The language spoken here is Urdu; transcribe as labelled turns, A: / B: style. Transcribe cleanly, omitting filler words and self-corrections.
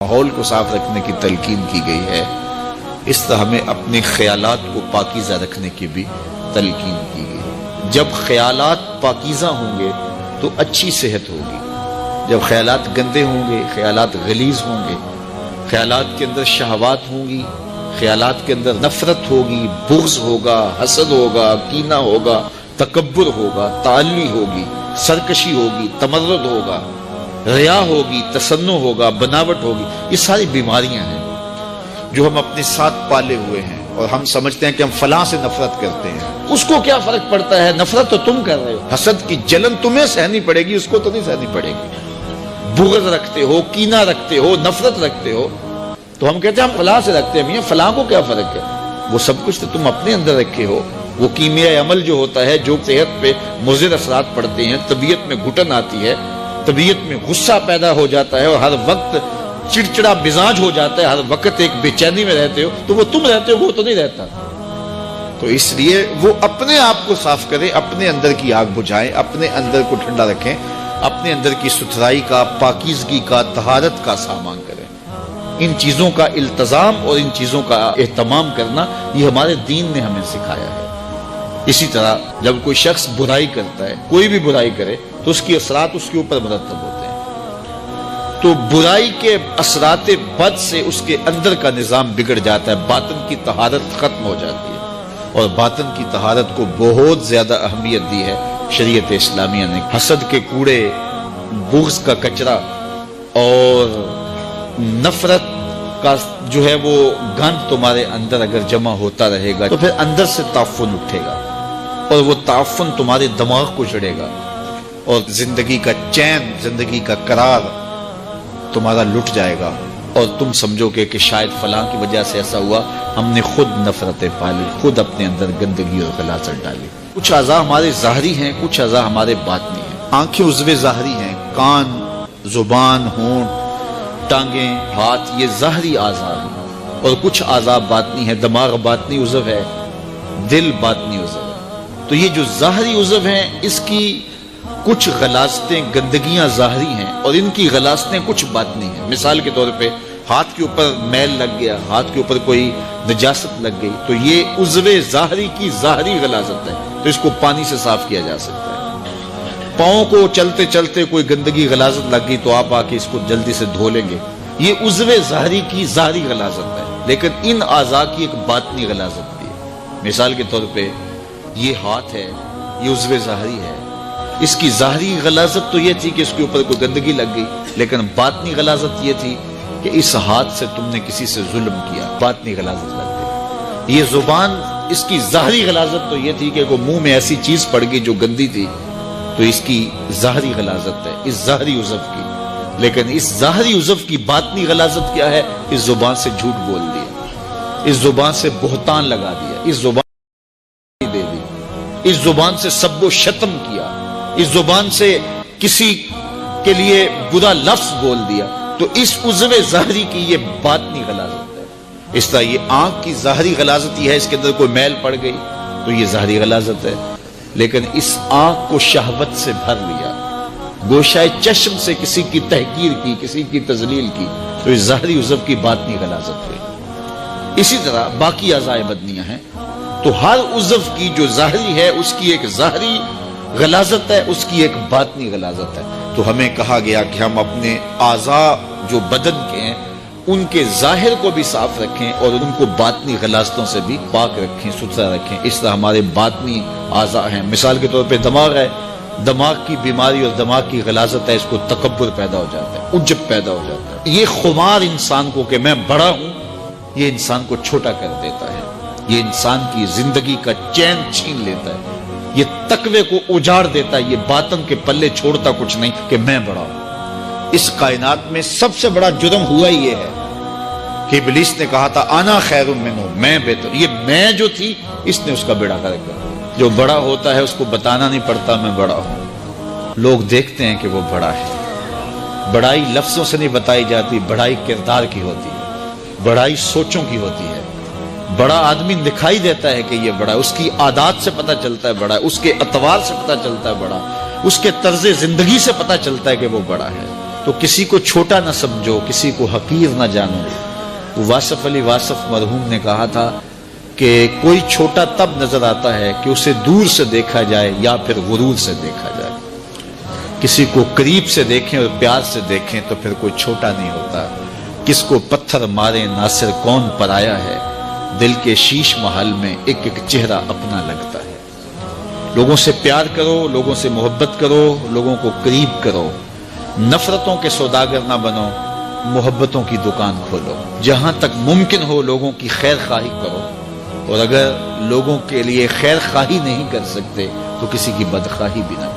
A: ماحول کو صاف رکھنے کی تلقین کی گئی ہے، اس طرح ہمیں اپنے خیالات کو پاکیزہ رکھنے کی بھی تلقین کی گئی ہے۔ جب خیالات پاکیزہ ہوں گے تو اچھی صحت ہوگی، جب خیالات گندے ہوں گے، خیالات غلیظ ہوں گے، خیالات کے اندر شہوات ہوں گی، خیالات کے اندر نفرت ہوگی، بغض ہوگا، حسد ہوگا، کینہ ہوگا، تکبر ہوگا، تعلی ہوگی، سرکشی ہوگی، تمرد ہوگا، ریا ہوگی، تصنع ہوگا، بناوٹ ہوگی، یہ ساری بیماریاں ہیں جو ہم اپنے ساتھ پالے ہوئے ہیں، اور ہم سمجھتے ہیں کہ ہم فلاں سے نفرت کرتے ہیں۔ اس کو کیا فرق پڑتا ہے؟ نفرت تو تم کر رہے ہو، حسد کی جلن تمہیں سہنی پڑے گی، اس کو تو نہیں سہنی پڑے گی۔ بغض رکھتے ہو، کینہ رکھتے ہو، نفرت رکھتے ہو، تو ہم کہتے ہیں ہم فلاں سے رکھتے ہیں، میاں فلاں کو کیا فرق ہے؟ وہ سب کچھ تو تم اپنے اندر رکھے ہو۔ وہ کیمیائی عمل جو ہوتا ہے، جو صحت پہ مضر اثرات پڑتے ہیں، طبیعت میں گھٹن آتی ہے، طبیعت میں غصہ پیدا ہو جاتا ہے، اور ہر وقت چڑچڑا مزاج ہو جاتا ہے، ہر وقت ایک بے چینی میں رہتے ہو، تو وہ تم رہتے ہو، وہ تو نہیں رہتا۔ تو اس لیے وہ اپنے آپ کو صاف کریں، اپنے اندر کی آگ بجھائیں، اپنے اندر کو ٹھنڈا رکھیں، اپنے اندر کی ستھرائی کا، پاکیزگی کا، طہارت کا سامان کریں۔ ان چیزوں کا التزام اور ان چیزوں کا اہتمام کرنا یہ ہمارے دین نے ہمیں سکھایا ہے۔ اسی طرح جب کوئی شخص برائی کرتا ہے، کوئی بھی برائی کرے، تو اس کی اثرات اس کے اوپر مرتب ہوتے ہیں۔ تو برائی کے اثرات بد سے اس کے اندر کا نظام بگڑ جاتا ہے، باطن کی طہارت ختم ہو جاتی ہے، اور باطن کی طہارت کو بہت زیادہ اہمیت دی ہے شریعت اسلامیہ نے۔ حسد کے کوڑے، بغض کا کچرا اور نفرت کا جو ہے وہ گند تمہارے اندر اگر جمع ہوتا رہے گا تو پھر اندر سے تعفن اٹھے گا، اور وہ تعفن تمہارے دماغ کو چڑھے گا، اور زندگی کا چین، زندگی کا قرار تمہارا لٹ جائے گا، اور تم سمجھو گے کہ شاید فلاں کی وجہ سے ایسا ہوا، ہم نے خود نفرتیں پالی، خود اپنے اندر گندگی اور غلاظت ڈالی۔ کچھ اعضاء ہمارے ظاہری ہیں، کچھ اعضاء ہمارے باطنی ہیں۔ آنکھیں عضو ظاہری ہیں، کان، زبان، ہونٹ، ٹانگیں، ہاتھ، یہ ظاہری اعضاء ہیں، اور کچھ اعضاء باطنی ہیں۔ دماغ باطنی عضو ہے، دل باطنی عضو ہے۔ تو یہ جو ظاہری عضو ہیں، اس کی کچھ غلاظتیں، گندگیاں ظاہری ہیں، اور ان کی غلاظتیں کچھ باطنی ہیں۔ مثال کے طور پہ ہاتھ کے اوپر میل لگ گیا، ہاتھ کے اوپر کوئی نجاست لگ گئی، تو یہ عضو ظاہری کی ظاہری غلاظت ہے، تو اس کو پانی سے صاف کیا جا سکتا ہے۔ پاؤں کو چلتے چلتے کوئی گندگی غلاظت لگ گئی تو آپ آ کے اس کو جلدی سے دھو لیں گے، یہ عضو ظاہری کی ظاہری غلاظت ہے۔ لیکن ان اعضاء کی ایک باطنی غلاظت بھی ہے۔ مثال کے طور پہ یہ ہاتھ ہے، یہ عضو ظاہری ہے، اس کی ظاہری غلاظت تو یہ تھی کہ اس کے اوپر کوئی گندگی لگ گئی، لیکن باطنی غلاظت یہ تھی کہ اس ہاتھ سے تم نے کسی سے ظلم کیا، باطنی غلاظت لگ گئی۔ یہ زبان، اس کی ظاہری غلاظت تو یہ تھی کہ کوئی منہ میں ایسی چیز پڑ گئی جو گندی تھی، تو اس کی ظاہری غلاظت ہے، اس ظاہری عضو کی۔ لیکن اس ظاہری عضو کی باطنی غلاظت کیا ہے؟ اس زبان سے جھوٹ بول دیا، اس زبان سے بہتان لگا دیا، اس زبان دے دی، اس زبان سے سب و شتم کیا، اس زبان سے کسی کے لیے برا لفظ بول دیا، تو اس عضو ظاہری کی یہ باطنی غلاظت ہے۔ اس طرح یہ آنکھ کی ظاہری غلاظت یہ ہے، اس کے اندر کوئی میل پڑ گئی تو یہ ظاہری غلاظت ہے، لیکن اس آنکھ کو شہوت سے بھر لیا، گوشۂ چشم سے کسی کی تحقیر کی، کسی کی تذلیل کی، تو اس ظاہری عضو کی باطنی غلاظت ہوئی۔ اسی طرح باقی اعضاء بدنیاں ہیں، تو ہر عضو کی جو ظاہری ہے اس کی ایک ظاہری غلاظت ہے، اس کی ایک باطنی غلاظت ہے۔ تو ہمیں کہا گیا کہ ہم اپنے اعضاء جو بدن کے ہیں ان کے ظاہر کو بھی صاف رکھیں، اور ان کو باطنی غلاظتوں سے بھی پاک رکھیں، ستھرا رکھیں۔ اس طرح ہمارے باطنی اعضاء ہیں۔ مثال کے طور پہ دماغ ہے، دماغ کی بیماری اور دماغ کی غلاظت ہے، اس کو تکبر پیدا ہو جاتا ہے، عجب پیدا ہو جاتا ہے۔ یہ خمار انسان کو کہ میں بڑا ہوں، یہ انسان کو چھوٹا کر دیتا ہے، یہ انسان کی زندگی کا چین چھین لیتا ہے، یہ تقوی کو اجاڑ دیتا ہے، یہ باطن کے پلے چھوڑتا کچھ نہیں کہ میں بڑا ہوں۔ اس کائنات میں سب سے بڑا جرم ہوا یہ ہے کہ ابلیس نے کہا تھا انا خیر منہ، میں بہتر، یہ میں جو تھی اس نے اس کا بیڑا غرق کر دیا۔ جو بڑا ہوتا ہے اس کو بتانا نہیں پڑتا میں بڑا ہوں، لوگ دیکھتے ہیں کہ وہ بڑا ہے۔ بڑائی لفظوں سے نہیں بتائی جاتی، بڑائی کردار کی ہوتی ہے، بڑائی سوچوں کی ہوتی ہے۔ بڑا آدمی دکھائی دیتا ہے کہ یہ بڑا ہے، اس کی عادات سے پتہ چلتا ہے بڑا ہے، اس کے اطوار سے پتہ چلتا ہے بڑا، اس کے طرز زندگی سے پتہ چلتا ہے کہ وہ بڑا ہے۔ تو کسی کو چھوٹا نہ سمجھو، کسی کو حقیر نہ جانو۔ واصف علی واصف مرحوم نے کہا تھا کہ کوئی چھوٹا تب نظر آتا ہے کہ اسے دور سے دیکھا جائے یا پھر غرور سے دیکھا جائے۔ کسی کو قریب سے دیکھیں اور پیار سے دیکھیں تو پھر کوئی چھوٹا نہیں ہوتا۔ کس کو پتھر مارے ناصر کون پرایا ہے، دل کے شیش محل میں ایک ایک چہرہ اپنا لگتا ہے۔ لوگوں سے پیار کرو، لوگوں سے محبت کرو، لوگوں کو قریب کرو، نفرتوں کے سوداگر نہ بنو، محبتوں کی دکان کھولو۔ جہاں تک ممکن ہو لوگوں کی خیر خواہی کرو، اور اگر لوگوں کے لیے خیر خواہی نہیں کر سکتے تو کسی کی بدخواہی بھی نہ کرو۔